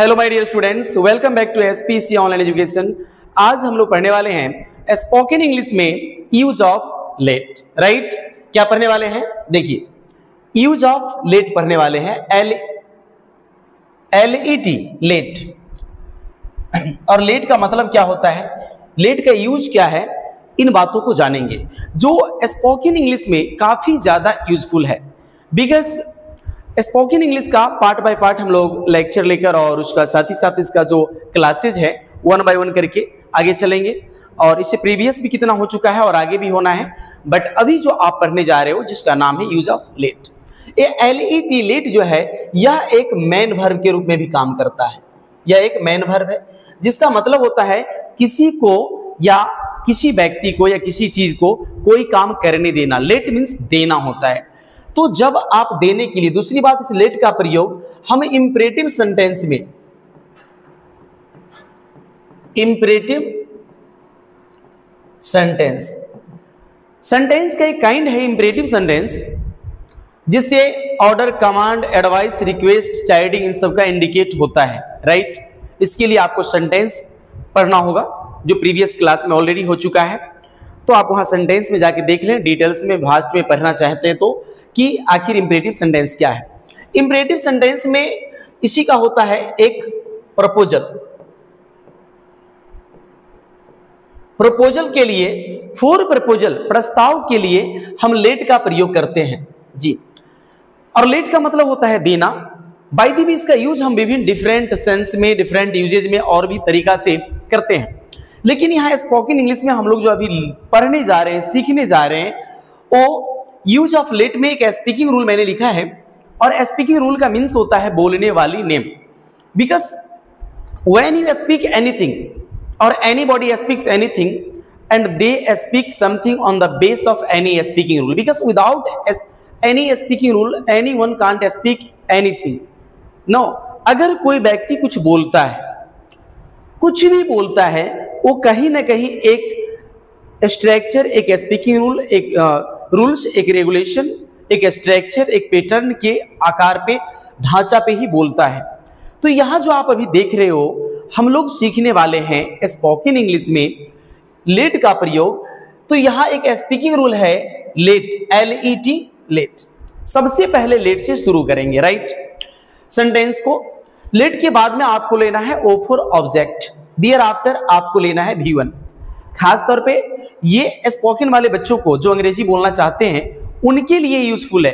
Hello my dear students, welcome back to SPC online education. आज हम लोग पढ़ने वाले हैं स्पोकन इंग्लिश में यूज ऑफ लेट। राइट, क्या पढ़ने वाले हैं? देखिए, यूज ऑफ लेट पढ़ने वाले हैं, LET लेट। और लेट का मतलब क्या होता है, लेट का यूज क्या है, इन बातों को जानेंगे जो स्पोकन इंग्लिश में काफी ज्यादा यूजफुल है। बिकॉज स्पोकन इंग्लिश का पार्ट बाय पार्ट हम लोग लेक्चर लेकर और उसका साथ ही साथ इसका जो क्लासेज है 1 बाय 1 करके आगे चलेंगे। और इससे प्रीवियस भी कितना हो चुका है और आगे भी होना है, बट अभी जो आप पढ़ने जा रहे हो जिसका नाम है यूज ऑफ लेट। ये LET लेट जो है यह एक मेन वर्ब के रूप में भी काम करता है। यह एक मेन वर्ब है जिसका मतलब होता है किसी को या किसी व्यक्ति को या किसी चीज को कोई काम करने देना। लेट मीन्स देना होता है। तो जब आप देने के लिए, दूसरी बात, इस लेट का प्रयोग हम इंपरेटिव सेंटेंस में, इंपरेटिव सेंटेंस, सेंटेंस का एक काइंड है इंपरेटिव सेंटेंस, जिससे ऑर्डर, कमांड, एडवाइस, रिक्वेस्ट, चाइल्डिंग, इन सब का इंडिकेट होता है। राइट, इसके लिए आपको सेंटेंस पढ़ना होगा जो प्रीवियस क्लास में ऑलरेडी हो चुका है। तो आप वहां सेंटेंस में जाके देख लें, डिटेल्स में भास्ट में पढ़ना चाहते हैं तो, कि आखिर इंपरेटिव सेंटेंस क्या है। इंपरेटिव सेंटेंस में इसी का होता है एक प्रपोजल। प्रपोजल के लिए, फॉर प्रपोजल, प्रस्ताव के लिए हम लेट का प्रयोग करते हैं जी। और लेट का मतलब होता है देना। बाय द वे इसका यूज हम विभिन्न डिफरेंट सेंस में, डिफरेंट यूजेज में और भी तरीका से करते हैं। लेकिन यहाँ स्पोकन इंग्लिश में हम लोग जो अभी पढ़ने जा रहे हैं, सीखने जा रहे हैं, वो यूज ऑफ लेट में एक स्पीकिंग रूल मैंने लिखा है। और स्पीकिंग रूल का मीन्स होता है बोलने वाली name. Because when you speak anything और anybody speaks anything and they speak something on the base of any speaking rule, because without any speaking rule anyone can't speak anything. No, अगर कोई व्यक्ति कुछ बोलता है, कुछ भी बोलता है, वो कहीं ना कहीं एक स्ट्रक्चर, एक स्पीकिंग रूल, एक रूल्स, एक रेगुलेशन, एक स्ट्रक्चर, एक पैटर्न के आकार पे, ढांचा पे ही बोलता है। तो यहां जो आप अभी देख रहे हो, हम लोग सीखने वाले हैं स्पोकन इंग्लिश में लेट का प्रयोग। तो यहां एक स्पीकिंग रूल है लेट, LET लेट। सबसे पहले लेट से शुरू करेंगे। राइट, सेंटेंस को लेट के बाद में आपको लेना है O for object, thereafter आपको लेना है V1। खास तौर पे ये स्पोकन वाले बच्चों को जो अंग्रेजी बोलना चाहते हैं उनके लिए यूजफुल है।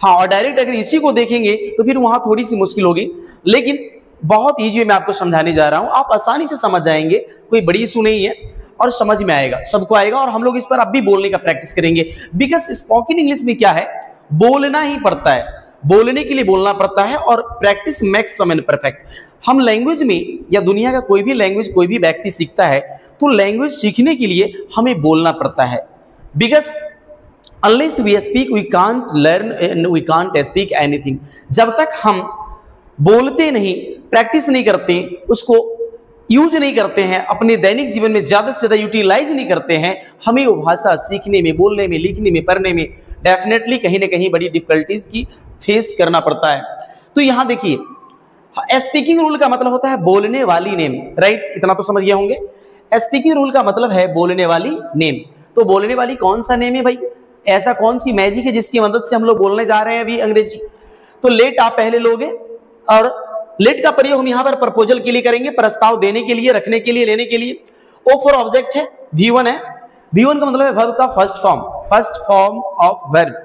हाँ, और डायरेक्ट अगर इसी को देखेंगे तो फिर वहां थोड़ी सी मुश्किल होगी, लेकिन बहुत ईजी मैं आपको समझाने जा रहा हूं, आप आसानी से समझ जाएंगे, कोई बड़ी इशू नहीं है और समझ में आएगा, सबको आएगा। और हम लोग इस पर अब भी बोलने का प्रैक्टिस करेंगे। बिकॉज स्पोकन इंग्लिश में क्या है, बोलना ही पड़ता है, बोलने के लिए बोलना पड़ता है और प्रैक्टिस मेक्स समन परफेक्ट। हम लैंग्वेज में या दुनिया का कोई भी लैंग्वेज कोई भी व्यक्ति सीखता है तो लैंग्वेज सीखने के लिए हमें बोलना पड़ता है। Because unless we speak we can't learn and we can't speak anything. जब तक हम बोलते नहीं, प्रैक्टिस नहीं करते, उसको यूज नहीं करते हैं, अपने दैनिक जीवन में ज्यादा से ज्यादा यूटिलाइज नहीं करते हैं, हमें वो भाषा सीखने में, बोलने में, लिखने में, पढ़ने में डेफिनेटली कहीं ना कहीं बड़ी डिफिकल्टीज की फेस करना पड़ता है। तो यहां देखिए, स्पीकिंग रूल का मतलब होता है बोलने वाली नेम। राइट, इतना तो समझ गए होंगे। स्पीकिंग रूल का मतलब है बोलने वाली नेम। तो बोलने वाली कौन सा नेम है भाई? ऐसा कौन सी मैजिक है जिसकी मदद से हम लोग बोलने जा रहे हैं अभी अंग्रेजी? तो लेट आप पहले लोगे, और लेट का प्रयोग हम यहां पर प्रपोजल के लिए करेंगे, प्रस्ताव देने के लिए, रखने के लिए, लेने के लिए। O फॉर ऑब्जेक्ट है, V1 है। V1 का मतलब है वर्ब का first form, first form of verb.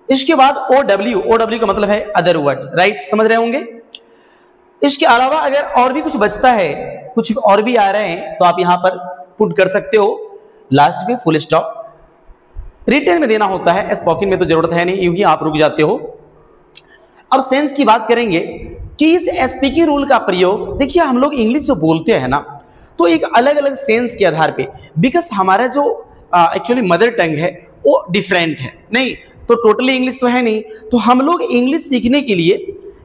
इसके बाद OW का मतलब है अदर वर्ड। राइट, समझ रहे होंगे। इसके अलावा अगर और भी कुछ बचता है, कुछ और भी आ रहे हैं, तो आप यहां पर पुट कर सकते हो लास्ट में फुल स्टॉप। रिटर्न में देना होता है, स्पोकन में तो जरूरत है नहीं, यूं ही आप रुक जाते हो। अब सेंस की बात करेंगे कि इस स्पीकिंग रूल का प्रयोग, देखिए हम लोग इंग्लिश जो बोलते हैं ना, तो एक अलग अलग सेंस के आधार पे, बिकॉज हमारा जो एक्चुअली मदर टंग है वो डिफरेंट है, नहीं तो टोटली इंग्लिश तो है नहीं। तो हम लोग इंग्लिश सीखने के लिए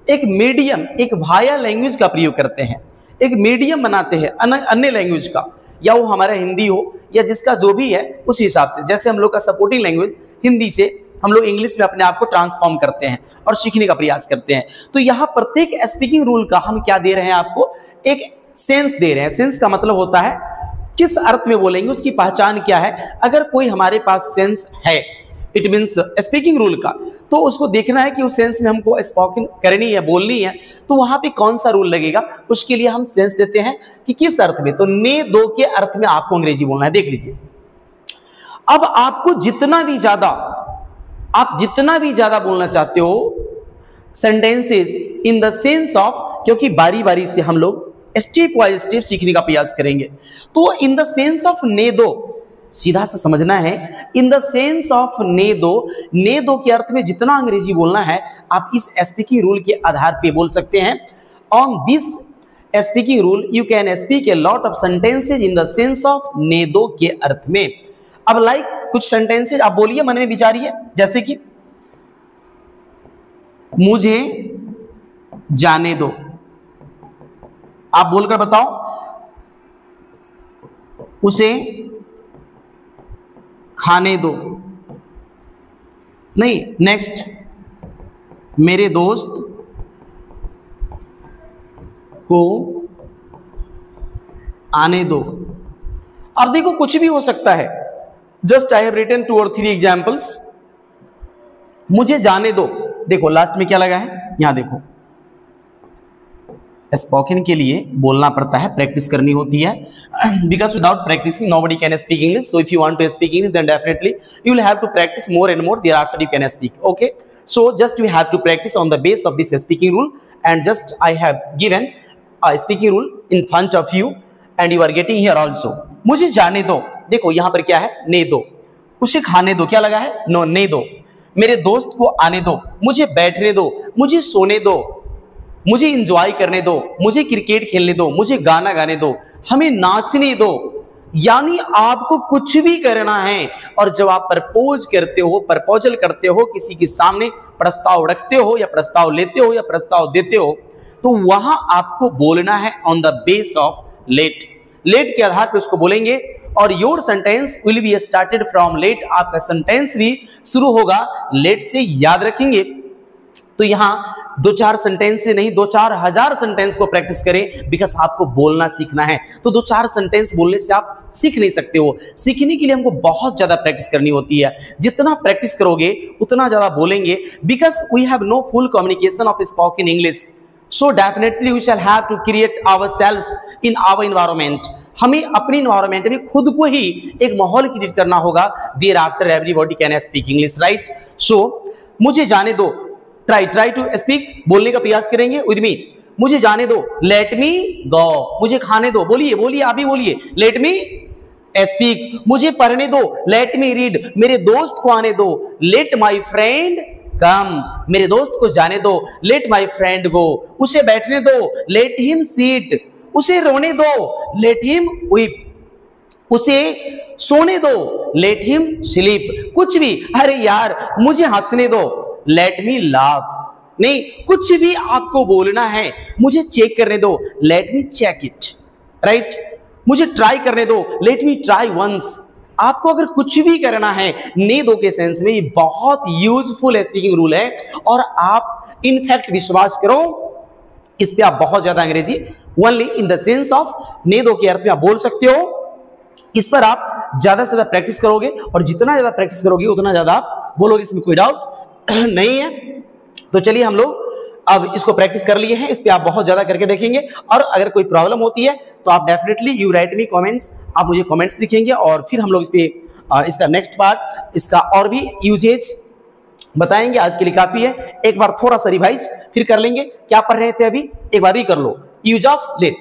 एक मीडियम, एक भाया लैंग्वेज का प्रयोग करते हैं, एक मीडियम बनाते हैं अन्य लैंग्वेज का, या वो हमारा हिंदी हो या जिसका जो भी है उस हिसाब से। जैसे हम लोग का सपोर्टिंग लैंग्वेज हिंदी से हम लोग इंग्लिश में अपने आप को ट्रांसफॉर्म करते हैं और सीखने का प्रयास करते हैं। तो यहाँ प्रत्येक स्पीकिंग रूल का हम क्या दे रहे हैं, आपको एक सेंस दे रहे हैं। सेंस का मतलब होता है किस अर्थ में बोलेंगे, उसकी पहचान क्या है। अगर कोई हमारे पास सेंस है, इट मीन्स स्पीकिंग रूल का, तो उसको देखना है कि उस सेंस में हमको स्पोकन करनी है, बोलनी है, तो वहां पे कौन सा रूल लगेगा, उसके लिए हम सेंस देते हैं कि किस अर्थ में। तो ने दो के अर्थ में आपको अंग्रेजी बोलना है। देख लीजिए, अब आपको जितना भी ज्यादा बोलना चाहते हो sentences in the sense of, क्योंकि बारी बारी से हम लोग स्टेप वाइज स्टेप सीखने का प्रयास करेंगे, तो इन द सेंस ऑफ ने दो, सीधा से समझना है, इन द सेंस ऑफ ने दो के अर्थ में जितना अंग्रेजी बोलना है आप इस स्पीकिंग रूल के आधार पे बोल सकते हैं। On this speaking rule you can speak a lot of sentences in the sense of ने दो के अर्थ में। अब लाइक कुछ सेंटेंसेज आप बोलिए, मन में विचारिए, जैसे कि मुझे जाने दो, आप बोलकर बताओ। उसे खाने दो, नहीं, नेक्स्ट, मेरे दोस्त को आने दो। अब देखो कुछ भी हो सकता है, just I have written 2 or 3 examples. मुझे जाने दो, देखो लास्ट में क्या लगा है, यहां देखो, स्पोकन के लिए बोलना पड़ता है, प्रैक्टिस करनी होती है, because without practising nobody can speak English. So if you want to speak English then definitely you will have to practice more and more, thereafter you can speak. Okay, so just you have to practice on the base of this speaking rule, and just I have given a speaking rule in front of you and you are getting here also. मुझे जाने दो, देखो यहां पर क्या है, ने दो। उसे खाने दो, क्या लगा है, नो, ने दो। मेरे दोस्त को आने दो, मुझे बैठने दो, मुझे सोने दो, मुझे इंजॉय करने दो, मुझे क्रिकेट खेलने दो, मुझे गाना गाने दो, हमें नाचने दो। यानी आपको कुछ भी करना है, और जब आप प्रपोज करते हो, प्रपोजल करते हो, किसी के सामने प्रस्ताव रखते हो या प्रस्ताव लेते हो या प्रस्ताव देते हो, तो वहां आपको बोलना है on the base of let. Let के आधार पर उसको बोलेंगे, और your sentence will be started from let. आपका सेंटेंस भी शुरू होगा लेट से, याद रखेंगे। तो यहां 2-4 सेंटेंस से नहीं, 2-4 हजार सेंटेंस को प्रैक्टिस करें, बिकॉज आपको बोलना सीखना है। तो 2-4 सेंटेंस बोलने से आप सीख नहीं सकते हो। सीखने के लिए हमको बहुत ज्यादा प्रैक्टिस करनी होती है। जितना प्रैक्टिस करोगे उतना ज्यादा बोलेंगे, because we have no full communication of spoken English. So definitely we shall have to create ourselves in our environment. हमें अपने एनवायरनमेंट में खुद को ही एक माहौल क्रिएट करना होगा, thereafter everybody can speak English, right. So मुझे जाने दो, ट्राई टू स्पीक, बोलने का प्रयास करेंगे विद मी। मुझे जाने दो, लेट मी गो। मुझे खाने दो, बोलिए आप ही बोलिए, लेट मी स्पीक। मुझे पढ़ने दो, लेट मी रीड। मेरे दोस्त को आने दो, लेट माई फ्रेंड कम। मेरे दोस्त को जाने दो, लेट माई फ्रेंड गो। उसे बैठने दो, लेट हिम सीट। उसे रोने दो, लेट हिम वीप। उसे सोने दो, लेट हिम स्लीप। कुछ भी, अरे यार मुझे हंसने दो, लेट मी लाफ। नहीं, कुछ भी आपको बोलना है, मुझे चेक करने दो, let me check it, right. मुझे ट्राई करने दो, लेट मी ट्राई वंस। आपको अगर कुछ भी करना है ने दो के सेंस में, ये बहुत यूजफुल स्पीकिंग रूल है, और आप इनफैक्ट विश्वास करो इस पे आप बहुत ज्यादा अंग्रेजी only in the sense of ने दो के अर्थ में आप बोल सकते हो। इस पर आप ज्यादा से ज्यादा प्रैक्टिस करोगे, और जितना ज्यादा प्रैक्टिस करोगे उतना ज्यादा आप बोलोगे, इसमें कोई डाउट नहीं है। तो चलिए हम लोग अब इसको प्रैक्टिस कर लिए हैं, इस पे आप बहुत ज्यादा करके देखेंगे, और अगर कोई प्रॉब्लम होती है तो आप definitely you right me comments, आप मुझे कमेंट्स लिखेंगे, और फिर हम लोग इस पे इसका नेक्स्ट पार्ट, इसका और भी यूजेज बताएंगे। आज के लिए काफी है, एक बार थोड़ा सा रिवाइज फिर कर लेंगे। क्या पढ़ रहे थे अभी, एक बार ही कर लो। Use of let,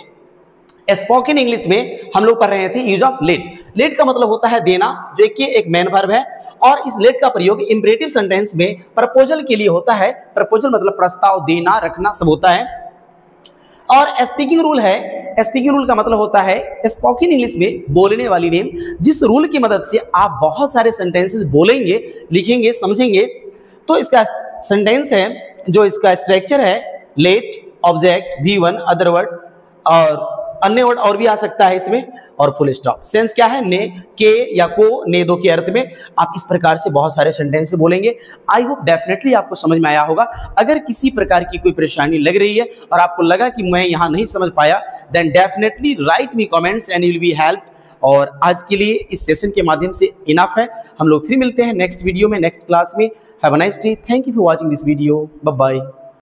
spoken English में हम लोग पढ़ रहे थे यूज ऑफ लेट। लेट का मतलब होता है देना, जो कि एक मेन वर्ब है, और इस लेट का प्रयोग इंपरेटिव सेंटेंस में प्रपोजल के लिए होता है। प्रपोजल मतलब प्रस्ताव देना, रखना सब होता है। और स्पीकिंग रूल है, स्पीकिंग रूल का मतलब होता है स्पोकन इंग्लिश में बोलने वाली नेम, जिस रूल की मदद से आप बहुत सारे सेंटेंसेस बोलेंगे, लिखेंगे, समझेंगे। तो इसका सेंटेंस है, जो इसका स्ट्रक्चर है, late, object, V1, other word, और अन्य वर्ड और भी आ सकता है इसमें, और फुल स्टॉप। सेंस क्या है, ने, के या को, ने दो के अर्थ में। आप इस प्रकार से बहुत सारे सेंटेंस बोलेंगे। आई होप डेफिनेटली आपको समझ में आया होगा। अगर किसी प्रकार की कोई परेशानी लग रही है और आपको लगा कि मैं यहाँ नहीं समझ पाया, then definitely write me comments and you will be helped. और आज के लिए इस सेशन के माध्यम से इनफ है। हम लोग फिर मिलते हैं नेक्स्ट वीडियो में, नेक्स्ट क्लास में। Have a nice day. Thank you for watching this video. Bye bye.